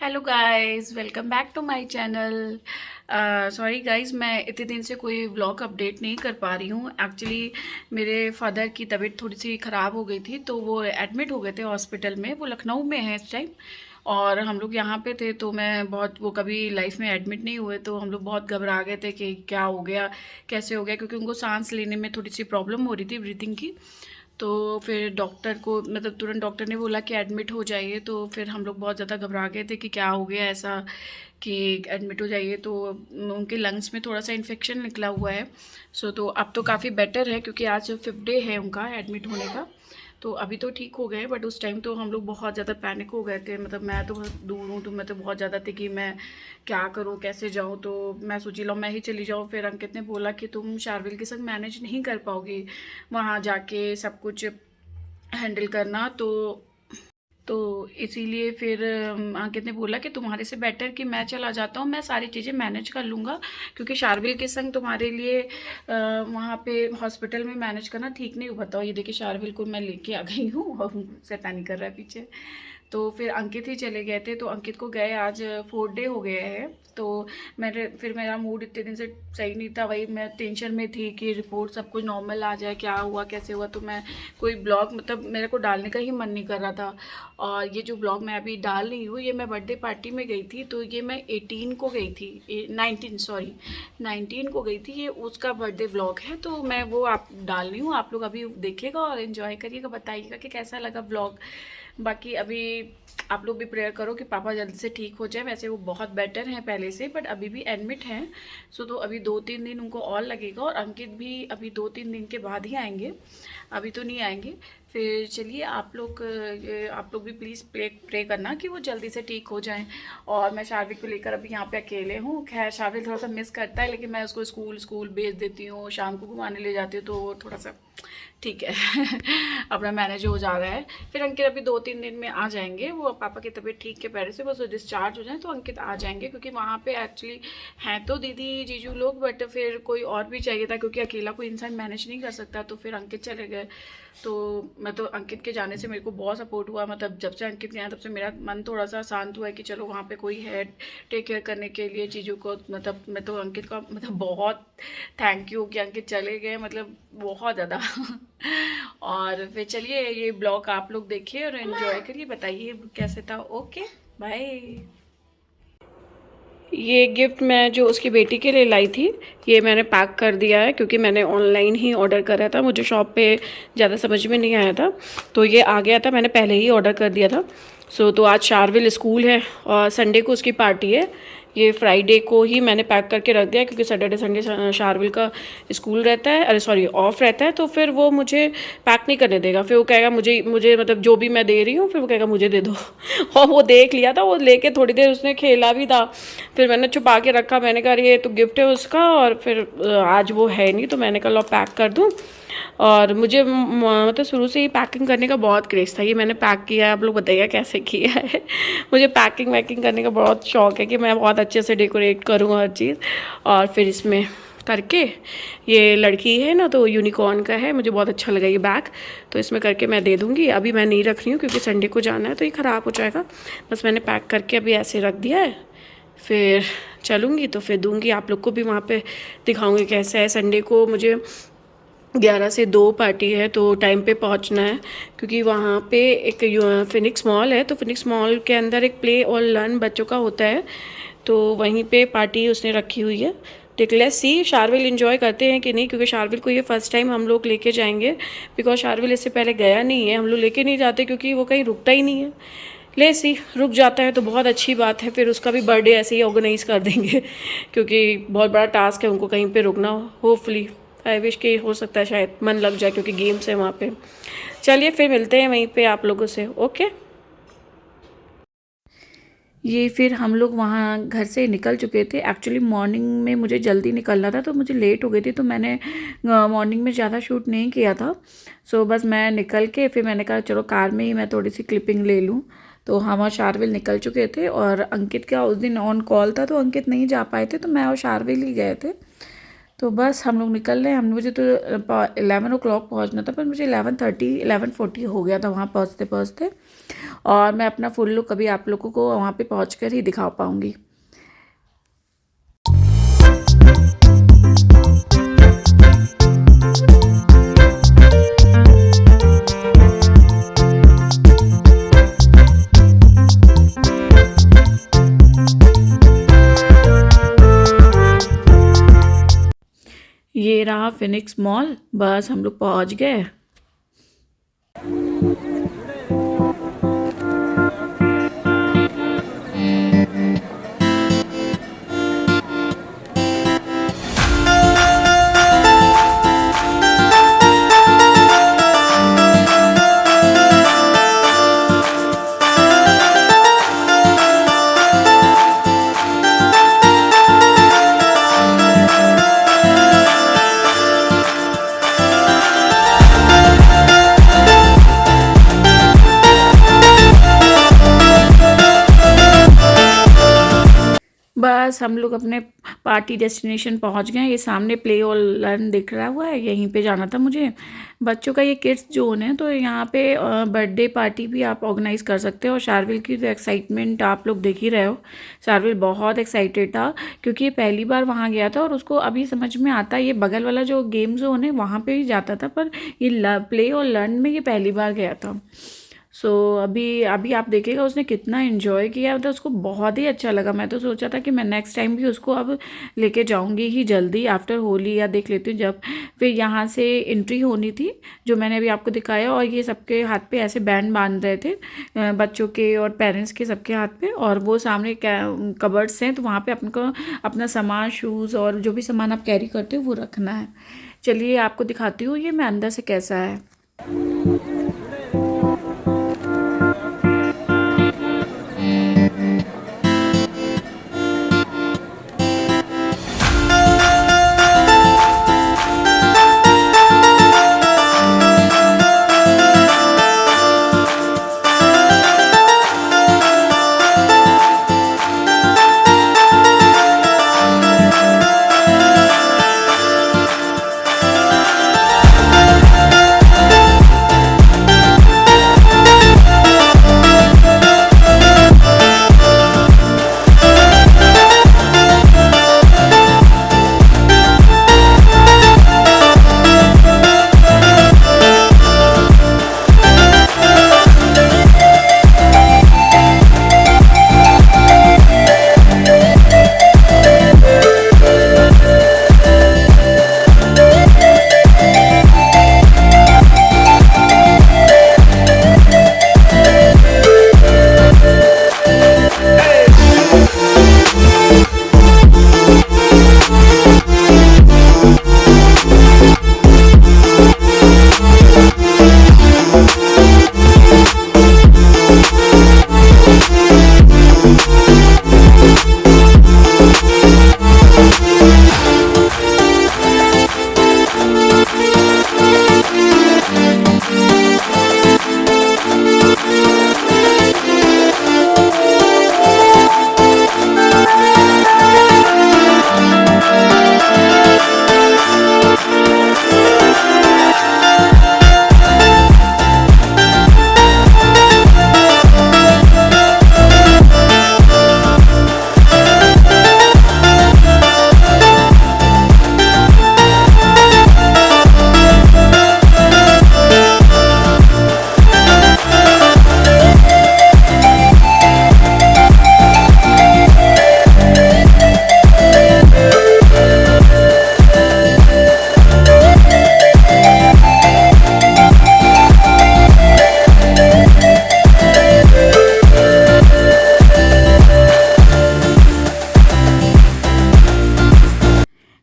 Hello guys, welcome back to my channel. Sorry guys, मैं इतने दिन से कोई व्लॉग अपडेट नहीं कर पा रही हूँ। एक्चुअली मेरे फादर की तबीयत थोड़ी सी ख़राब हो गई थी, तो वो एडमिट हो गए थे हॉस्पिटल में। वो लखनऊ में है इस टाइम, और हम लोग यहाँ पे थे। तो मैं बहुत, वो कभी लाइफ में एडमिट नहीं हुए, तो हम लोग बहुत घबरा गए थे कि क्या हो गया, कैसे हो गया, क्योंकि उनको सांस लेने में थोड़ी सी प्रॉब्लम हो रही थी, ब्रीथिंग की। तो फिर डॉक्टर को, मतलब तुरंत डॉक्टर ने बोला कि एडमिट हो जाइए। तो फिर हम लोग बहुत ज़्यादा घबरा गए थे कि क्या हो गया ऐसा कि एडमिट हो जाइए। तो उनके लंग्स में थोड़ा सा इन्फेक्शन निकला हुआ है। तो अब तो काफ़ी बेटर है, क्योंकि आज 5th डे है उनका एडमिट होने का। तो अभी तो ठीक हो गए, बट उस टाइम तो हम लोग बहुत ज़्यादा पैनिक हो गए थे। मतलब मैं तो बहुत दूर हूँ, तो मैं तो बहुत ज़्यादा थी कि मैं क्या करूँ, कैसे जाऊँ। तो मैं सोची लो मैं ही चली जाऊँ। फिर अंकित ने बोला कि तुम शार्विल के संग मैनेज नहीं कर पाओगी वहाँ जाके सब कुछ हैंडल करना। तो इसीलिए फिर अंकित ने बोला कि तुम्हारे से बेटर कि मैं चला जाता हूँ, मैं सारी चीज़ें मैनेज कर लूँगा, क्योंकि शार्विल के संग तुम्हारे लिए वहाँ पे हॉस्पिटल में मैनेज करना ठीक नहीं हो। बताओ, ये देखिए शार्विल को मैं लेके आ गई हूँ और शैतानी कर रहा है पीछे। तो फिर अंकित ही चले गए थे। तो अंकित को गए आज 4th डे हो गए हैं। तो मेरा मूड इतने दिन से सही नहीं था। वही मैं टेंशन में थी कि रिपोर्ट सब कुछ नॉर्मल आ जाए, क्या हुआ कैसे हुआ। तो मैं कोई ब्लॉग, मतलब मेरे को डालने का ही मन नहीं कर रहा था। और ये जो ब्लॉग मैं अभी डाल रही हूँ, ये मैं बर्थडे पार्टी में गई थी। तो ये मैं 18 को गई थी, 19 सॉरी 19 को गई थी। ये उसका बर्थडे व्लॉग है, तो मैं वो आप डाल रही हूँ। आप लोग अभी देखिएगा और इन्जॉय करिएगा, बताइएगा कि कैसा लगा व्लॉग। बाकी अभी आप लोग भी प्रेयर करो कि पापा जल्द से ठीक हो जाए। वैसे वो बहुत बेटर हैं पहले से, बट अभी भी एडमिट हैं। तो अभी 2-3 दिन उनको और लगेगा, और अंकित भी अभी 2-3 दिन के बाद ही आएंगे, अभी तो नहीं आएंगे। फिर चलिए, आप लोग भी प्लीज़ प्रे करना कि वो जल्दी से ठीक हो जाएं। और मैं शार्विक को लेकर अभी यहाँ पे अकेले हूँ। खैर शार्विक थोड़ा सा मिस करता है, लेकिन मैं उसको स्कूल स्कूल भेज देती हूँ, शाम को घुमाने ले जाती हूँ, तो वो थोड़ा सा ठीक है अपना मैनेज हो जा रहा है। फिर अंकित अभी 2-3 दिन में आ जाएंगे। वो पापा की तबीयत ठीक के पहले से बस डिस्चार्ज हो जाए तो अंकित आ जाएंगे, क्योंकि वहाँ पे एक्चुअली हैं तो दीदी जीजू लोग, बट फिर कोई और भी चाहिए था, क्योंकि अकेला कोई इंसान मैनेज नहीं कर सकता। तो फिर अंकित चले गए। तो मैं तो अंकित के जाने से मेरे को बहुत सपोर्ट हुआ। मतलब जब से अंकित गया तब से मेरा मन थोड़ा सा शांत हुआ है कि चलो वहाँ पे कोई है टेक केयर करने के लिए चीज़ों को। मतलब मैं तो अंकित का मतलब बहुत थैंक यू कि अंकित चले गए, मतलब बहुत ज़्यादा और फिर चलिए, ये ब्लॉग आप लोग देखिए और एंजॉय करिए, बताइए कैसे था। Okay, bye. ये गिफ्ट मैं जो उसकी बेटी के लिए लाई थी, ये मैंने पैक कर दिया है, क्योंकि मैंने ऑनलाइन ही ऑर्डर करा था। मुझे शॉप पे ज़्यादा समझ में नहीं आया था, तो ये आ गया था, मैंने पहले ही ऑर्डर कर दिया था। तो आज शार्विल स्कूल है और संडे को उसकी पार्टी है। ये फ्राइडे को ही मैंने पैक करके रख दिया, क्योंकि सैटरडे संडे शार्विल का स्कूल रहता है, अरे सॉरी ऑफ रहता है। तो फिर वो मुझे पैक नहीं करने देगा। फिर वो कहेगा मुझे मुझे मतलब जो भी मैं दे रही हूँ, फिर वो कहेगा मुझे दे दो और वो देख लिया था, वो लेके थोड़ी देर उसने खेला भी था। फिर मैंने छुपा के रखा, मैंने कहा ये तो गिफ्ट है उसका, और फिर आज वो है नहीं, तो मैंने कहा लो पैक कर दूँ। और मुझे मतलब शुरू से ही पैकिंग करने का बहुत क्रेज़ था। ये मैंने पैक किया है, आप लोग बताइए कैसे किया है मुझे पैकिंग वैकिंग करने का बहुत शौक है कि मैं बहुत अच्छे से डेकोरेट करूँ हर चीज़। और फिर इसमें करके, ये लड़की है ना तो यूनिकॉर्न का है, मुझे बहुत अच्छा लगा ये बैग। तो इसमें करके मैं दे दूँगी। अभी मैं नहीं रख रही हूँ, क्योंकि संडे को जाना है तो ये ख़राब हो जाएगा। बस मैंने पैक करके अभी ऐसे रख दिया है। फिर चलूँगी तो फिर दूँगी आप लोग को भी, वहाँ पे दिखाऊँगी कैसा है। संडे को मुझे 11 से 2 पार्टी है, तो टाइम पे पहुंचना है, क्योंकि वहाँ पे एक फिनिक्स मॉल है। तो फिनिक्स मॉल के अंदर एक प्ले और लर्न बच्चों का होता है, तो वहीं पे पार्टी उसने रखी हुई है। देख लेट्स सी शार्विल इन्जॉय करते हैं कि नहीं, क्योंकि शार्विल को ये फर्स्ट टाइम हम लोग लेके जाएंगे, बिकॉज शार्विल इससे पहले गया नहीं है। हम लोग लेके नहीं जाते, क्योंकि वो कहीं रुकता ही नहीं है। ले सी रुक जाता है तो बहुत अच्छी बात है, फिर उसका भी बर्थडे ऐसे ही ऑर्गेनाइज़ कर देंगे क्योंकि बहुत बड़ा टास्क है उनको कहीं पे रुकना। होपफुली आई विश कि हो सकता है शायद मन लग जाए, क्योंकि गेम्स है वहाँ पे। चलिए फिर मिलते हैं वहीं पे आप लोगों से। ओके, ये फिर हम लोग वहाँ घर से निकल चुके थे। एक्चुअली मॉर्निंग में मुझे जल्दी निकलना था, तो मुझे लेट हो गई थी, तो मैंने मॉर्निंग में ज़्यादा शूट नहीं किया था। बस मैं निकल के फिर मैंने कहा चलो कार में ही मैं थोड़ी सी क्लिपिंग ले लूँ। तो हम और शार्विल निकल चुके थे, और अंकित का उस दिन ऑन कॉल था, तो अंकित नहीं जा पाए थे, तो मैं और शार्विल ही गए थे। तो बस हम लोग निकल रहे हैं। मुझे तो 11 o'clock पहुँचना था, पर मुझे 11:30 11:40 हो गया था वहाँ पहुँचते पहुँचते। और मैं अपना फुल लुक अभी आप लोगों को वहाँ पे पहुँच कर ही दिखा पाऊँगी। ये रहा फिनिक्स मॉल, बस हम लोग पहुँच गए। बस हम लोग अपने पार्टी डेस्टिनेशन पहुंच गए। ये सामने प्ले और लर्न दिख रहा हुआ है, यहीं पे जाना था मुझे। बच्चों का ये किड्स जोन है, तो यहाँ पे बर्थडे पार्टी भी आप ऑर्गेनाइज कर सकते हो। और शार्विल की तो एक्साइटमेंट आप लोग देख ही रहे हो। शार्विल बहुत एक्साइटेड था क्योंकि ये पहली बार वहाँ गया था, और उसको अभी समझ में आता है। ये बगल वाला जो गेम जोन है वहाँ पे ही जाता था, पर ये प्ले और लर्न में ये पहली बार गया था। सो अभी अभी आप देखिएगा उसने कितना इन्जॉय किया, तो उसको बहुत ही अच्छा लगा। मैं तो सोचा था कि मैं नेक्स्ट टाइम भी उसको अब लेके जाऊंगी ही जल्दी आफ्टर होली, या देख लेती हूँ जब। फिर यहाँ से एंट्री होनी थी, जो मैंने अभी आपको दिखाया, और ये सबके हाथ पे ऐसे बैंड बांध रहे थे, बच्चों के और पेरेंट्स के सबके हाथ पे। और वो सामने कबर्ड्स हैं, तो वहाँ पे आपको अपना सामान, शूज़ और जो भी सामान आप कैरी करते हो वो रखना है। चलिए आपको दिखाती हूँ ये मैं अंदर से कैसा है।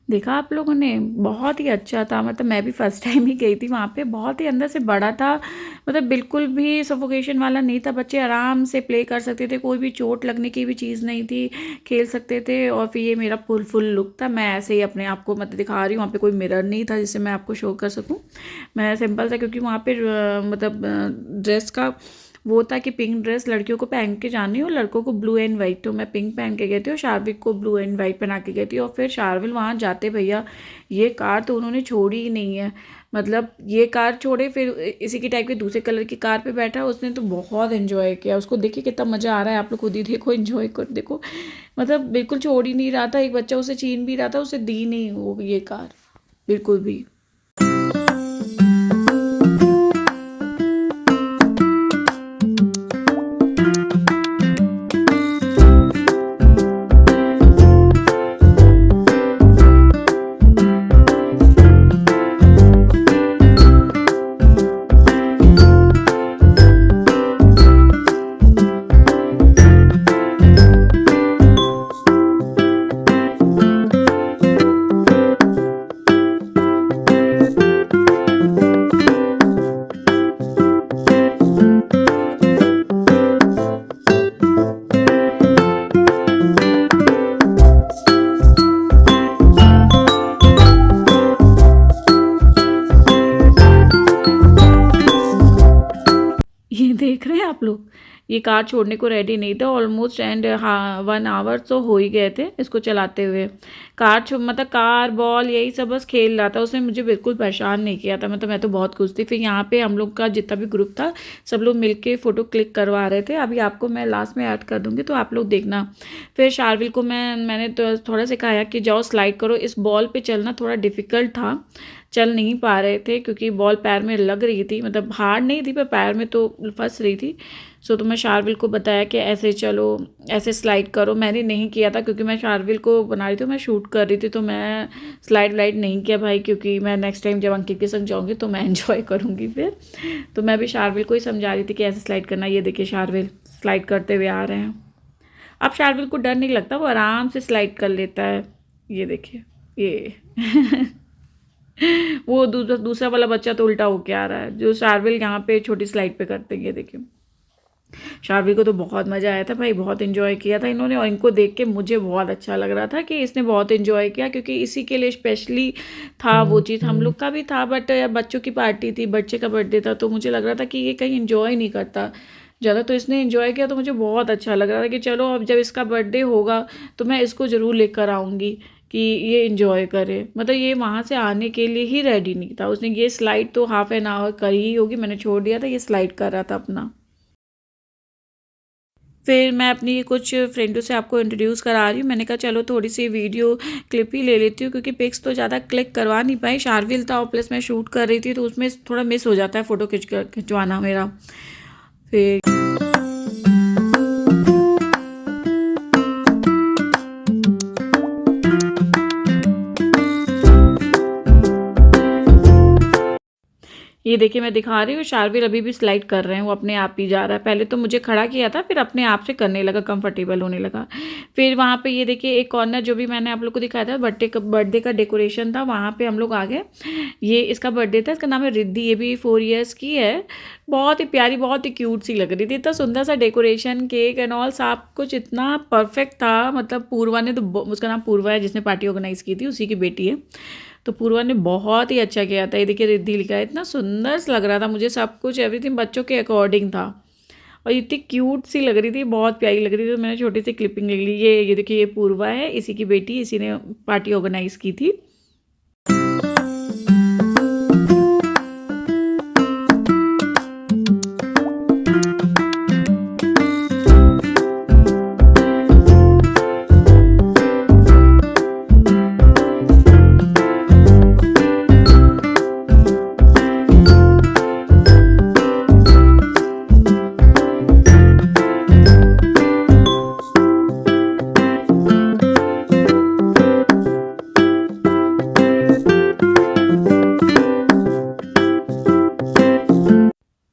देखा आप लोगों ने, बहुत ही अच्छा था। मतलब मैं भी फर्स्ट टाइम ही गई थी वहाँ पे, बहुत ही अंदर से बड़ा था। मतलब बिल्कुल भी सफोकेशन वाला नहीं था, बच्चे आराम से प्ले कर सकते थे, कोई भी चोट लगने की भी चीज़ नहीं थी, खेल सकते थे। और फिर ये मेरा फुल लुक था। मैं ऐसे ही अपने आप को मतलब दिखा रही हूँ, वहाँ पे कोई मिरर नहीं था जिससे मैं आपको शो कर सकूँ। मैं सिंपल था, क्योंकि वहाँ पे मतलब ड्रेस का वो था कि पिंक ड्रेस लड़कियों को पहन के जानी हो, लड़कों को ब्लू एंड वाइट। तो मैं पिंक पहन के गई थी और शार्विक को ब्लू एंड वाइट पहना के गई थी। और फिर शार्विल वहाँ जाते भैया ये कार तो उन्होंने छोड़ी ही नहीं है। मतलब ये कार छोड़े फिर इसी की टाइप के दूसरे कलर की कार पे बैठा, उसने तो बहुत एंजॉय किया। उसको देखिए कितना मज़ा आ रहा है, आप लोग खुद ही देखो, एंजॉय कर देखो। मतलब बिल्कुल छोड़ ही नहीं रहा था, एक बच्चा उसे छीन भी रहा था, उसे दी नहीं वो ये कार बिल्कुल भी। ये देख रहे हैं आप लोग, ये कार छोड़ने को रेडी नहीं था ऑलमोस्ट, एंड हाँ 1 आवर तो हो ही गए थे इसको चलाते हुए। मतलब कार बॉल यही सब बस खेल रहा था, उसने मुझे बिल्कुल परेशान नहीं किया था। मतलब मैं तो बहुत खुश थी। फिर यहाँ पे हम लोग का जितना भी ग्रुप था सब लोग मिलके फ़ोटो क्लिक करवा रहे थे। अभी आपको मैं लास्ट में ऐड कर दूँगी तो आप लोग देखना। फिर शार्विल को मैंने तो थोड़ा सिखाया कि जाओ स्लाइड करो। इस बॉल पे चलना थोड़ा डिफ़िकल्ट था, चल नहीं पा रहे थे क्योंकि बॉल पैर में लग रही थी, मतलब हार्ड नहीं थी पर पैर में तो फंस रही थी। तो मैं शार्विल को बताया कि ऐसे चलो, ऐसे स्लाइड करो। मैंने नहीं किया था क्योंकि मैं शार्विल को बना रही थी, मैं शूट कर रही थी, तो मैं स्लाइड व्लाइड नहीं किया भाई, क्योंकि मैं नेक्स्ट टाइम जब अंकित के संग जाऊँगी तो मैं एंजॉय करूँगी फिर। तो मैं भी शार्विल को ही समझा रही थी कि ऐसे स्लाइड करना। ये देखिए शार्विल स्लाइड करते हुए आ रहे हैं। अब शार्विल को डर नहीं लगता, वो आराम से स्लाइड कर लेता है। ये देखिए ये वो दूसरा वाला बच्चा तो उल्टा होके आ रहा है, जो शार्विल यहाँ पे छोटी स्लाइड पे करते हैं। ये देखिए शार्विल को तो बहुत मज़ा आया था भाई, बहुत एंजॉय किया था इन्होंने, और इनको देख के मुझे बहुत अच्छा लग रहा था कि इसने बहुत एंजॉय किया, क्योंकि इसी के लिए स्पेशली था वो चीज़। हम लोग का भी था बट बच्चों की पार्टी थी, बच्चे का बर्थडे था, तो मुझे लग रहा था कि ये कहीं एंजॉय नहीं करता ज़्यादा, तो इसने एंजॉय किया तो मुझे बहुत अच्छा लग रहा था कि चलो अब जब इसका बर्थडे होगा तो मैं इसको ज़रूर लेकर आऊँगी कि ये एंजॉय करे। मतलब ये वहाँ से आने के लिए ही रेडी नहीं था, उसने ये स्लाइड तो हाफ एन आवर करी ही होगी, मैंने छोड़ दिया था, ये स्लाइड कर रहा था अपना। फिर मैं अपनी कुछ फ्रेंडों से आपको इंट्रोड्यूस करा रही हूँ। मैंने कहा चलो थोड़ी सी वीडियो क्लिप ही ले लेती हूँ, क्योंकि पिक्स तो ज़्यादा क्लिक करवा नहीं पाई। शार्विल था और प्लस मैं शूट कर रही थी, तो उसमें थोड़ा मिस हो जाता है फ़ोटो खिंचवाना मेरा। फिर ये देखिए मैं दिखा रही हूँ, शार्विल अभी भी स्लाइड कर रहे हैं, वो अपने आप ही जा रहा है। पहले तो मुझे खड़ा किया था, फिर अपने आप से करने लगा, कंफर्टेबल होने लगा। फिर वहाँ पे ये देखिए एक कॉर्नर जो भी मैंने आप लोग को दिखाया था, बर्थडे का डेकोरेशन था, वहाँ पे हम लोग आ गए। ये इसका बर्थडे था, इसका नाम है रिद्धि, ये भी 4 ईयर्स की है। बहुत ही प्यारी, बहुत ही क्यूट सी लग रही थी, इतना सुंदर सा डेकोरेशन, केक एंड ऑल सब कुछ इतना परफेक्ट था। मतलब पूर्वा ने तो, उसका नाम पूर्वा है जिसने पार्टी ऑर्गेनाइज़ की थी, उसी की बेटी है, तो पूर्वा ने बहुत ही अच्छा किया था। ये देखिए रिद्धि लिखा है, इतना सुंदर लग रहा था मुझे, सब कुछ एवरीथिंग बच्चों के अकॉर्डिंग था, और इतनी क्यूट सी लग रही थी, बहुत प्यारी लग रही थी। तो मैंने छोटी सी क्लिपिंग ले ली। ये देखिए ये पूर्वा है, इसी की बेटी, इसी ने पार्टी ऑर्गेनाइज़ की थी।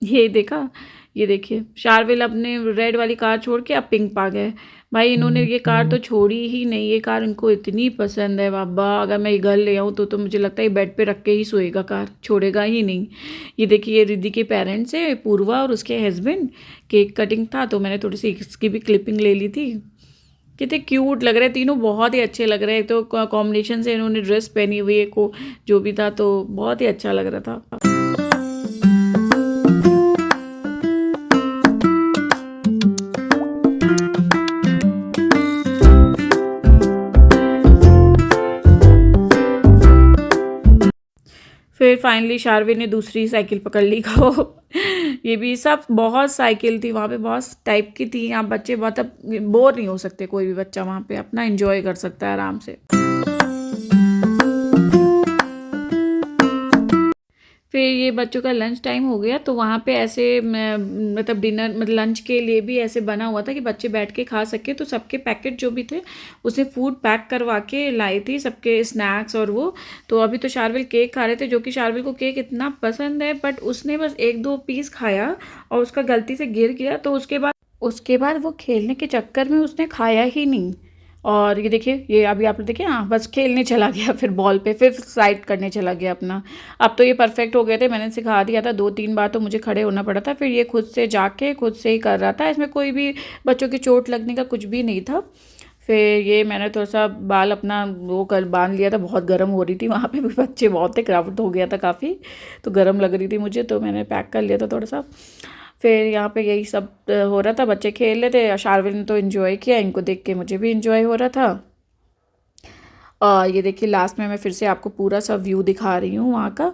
ये देखा, ये देखिए शार्विल अपने रेड वाली कार छोड़ के अब पिंक पा गए। भाई इन्होंने ये कार तो छोड़ी ही नहीं, ये कार इनको इतनी पसंद है बाबा। अगर मैं ये घर ले आऊँ तो मुझे लगता है बेड पे रख के ही सोएगा, कार छोड़ेगा ही नहीं। ये देखिए ये रिद्धि के पेरेंट्स है, पूर्वा और उसके हस्बैंड। केक कटिंग था तो मैंने थोड़ी सी इसकी भी क्लिपिंग ले ली थी। कितने क्यूट लग रहे हैं तीनों, बहुत ही अच्छे लग रहे हैं। तो कॉम्बिनेशन से इन्होंने ड्रेस पहनी हुई है को जो भी था, तो बहुत ही अच्छा लग रहा था। फिर फाइनली शारविन ने दूसरी साइकिल पकड़ ली को ये भी सब बहुत साइकिल थी वहाँ पे, बहुत टाइप की थी। यहाँ बच्चे मतलब बोर नहीं हो सकते, कोई भी बच्चा वहाँ पे अपना एंजॉय कर सकता है आराम से। फिर ये बच्चों का लंच टाइम हो गया तो वहाँ पे ऐसे मतलब डिनर मतलब लंच के लिए भी ऐसे बना हुआ था कि बच्चे बैठ के खा सके, तो सबके पैकेट जो भी थे उसे फूड पैक करवा के लाई थी, सबके स्नैक्स और वो। तो अभी तो शार्विल केक खा रहे थे, जो कि शार्विल को केक इतना पसंद है, बट उसने बस 1-2 पीस खाया और उसका गलती से गिर गया। तो उसके बाद वो खेलने के चक्कर में उसने खाया ही नहीं। और ये देखिए, ये अभी आप लोग देखिए, हाँ बस खेलने चला गया, फिर बॉल पे फिर साइड करने चला गया अपना। अब तो ये परफेक्ट हो गए थे, मैंने सिखा दिया था, 2-3 बार तो मुझे खड़े होना पड़ा था, फिर ये खुद से जाके खुद से ही कर रहा था। इसमें कोई भी बच्चों की चोट लगने का कुछ भी नहीं था। फिर ये मैंने थोड़ा सा बाल अपना वो कर बांध लिया था, बहुत गर्म हो रही थी वहाँ पे भी, बच्चे बहुत थे, क्राउड हो गया था काफ़ी, तो गर्म लग रही थी मुझे, तो मैंने पैक कर लिया था थोड़ा सा। फिर यहाँ पे यही सब हो रहा था, बच्चे खेल रहे थे, शार्विल ने तो इन्जॉय किया, इनको देख के मुझे भी इन्जॉय हो रहा था। और ये देखिए लास्ट में मैं फिर से आपको पूरा सा व्यू दिखा रही हूँ वहाँ का।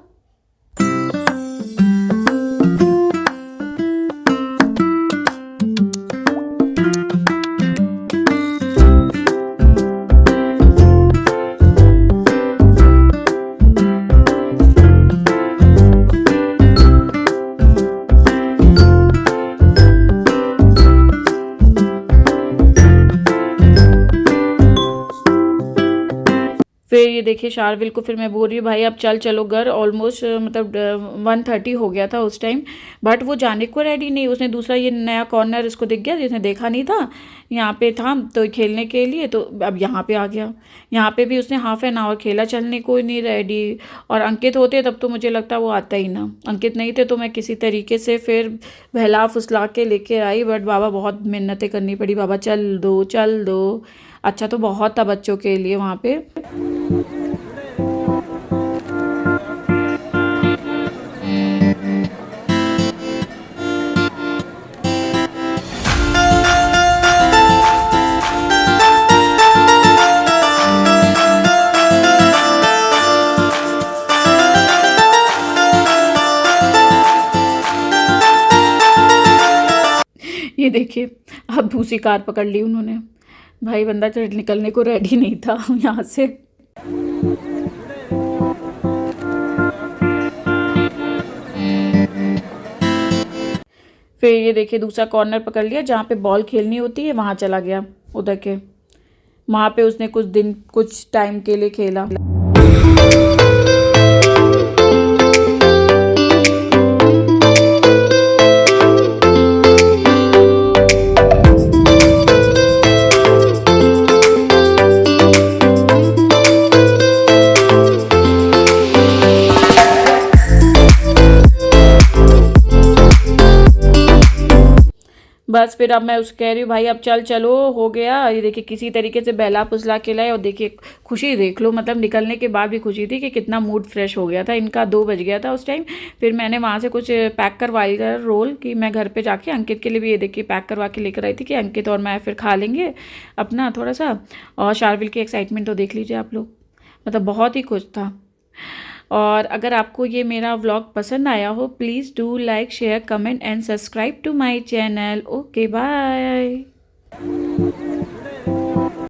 फिर ये देखिए शार्विल को फिर मैं बोल रही हूँ भाई अब चल चलो घर, ऑलमोस्ट मतलब 1:30 हो गया था उस टाइम, बट वो जाने को रेडी नहीं। उसने दूसरा ये नया कॉर्नर इसको दिख गया जिसने देखा नहीं था, यहाँ पे था तो खेलने के लिए, तो अब यहाँ पे आ गया। यहाँ पे भी उसने ½ खेला, चलने को ही नहीं रेडी। और अंकित होते तब तो मुझे लगता वो आता ही ना, अंकित नहीं थे तो मैं किसी तरीके से फिर बहला फुसला के लेके आई, बट बाबा बहुत मिन्नतें करनी पड़ी, बाबा चल दो चल दो। अच्छा तो बहुत था बच्चों के लिए वहाँ पे। ये देखिए अब दूसरी कार पकड़ ली उन्होंने, भाई बंदा निकलने को रेडी नहीं था यहाँ से। फिर ये देखिए दूसरा कॉर्नर पकड़ लिया जहाँ पे बॉल खेलनी होती है, वहाँ चला गया उधर के, वहाँ पे उसने कुछ टाइम के लिए खेला। बस फिर अब मैं उसको कह रही हूँ भाई अब चल चलो हो गया। ये देखिए किसी तरीके से बहला फुसला के लाए, और देखिए खुशी देख लो, मतलब निकलने के बाद भी खुशी थी कि कितना मूड फ्रेश हो गया था इनका। 2 बज गया था उस टाइम। फिर मैंने वहाँ से कुछ पैक करवाई था रोल, कि मैं घर पे जाके अंकित के लिए भी ये देखिए पैक करवा के लेकर आई थी कि अंकित और मैं फिर खा लेंगे अपना थोड़ा सा। और शार्विल की एक्साइटमेंट तो देख लीजिए आप लोग, मतलब बहुत ही खुश था। और अगर आपको ये मेरा व्लॉग पसंद आया हो, please do like share comment and subscribe to my channel. Okay bye.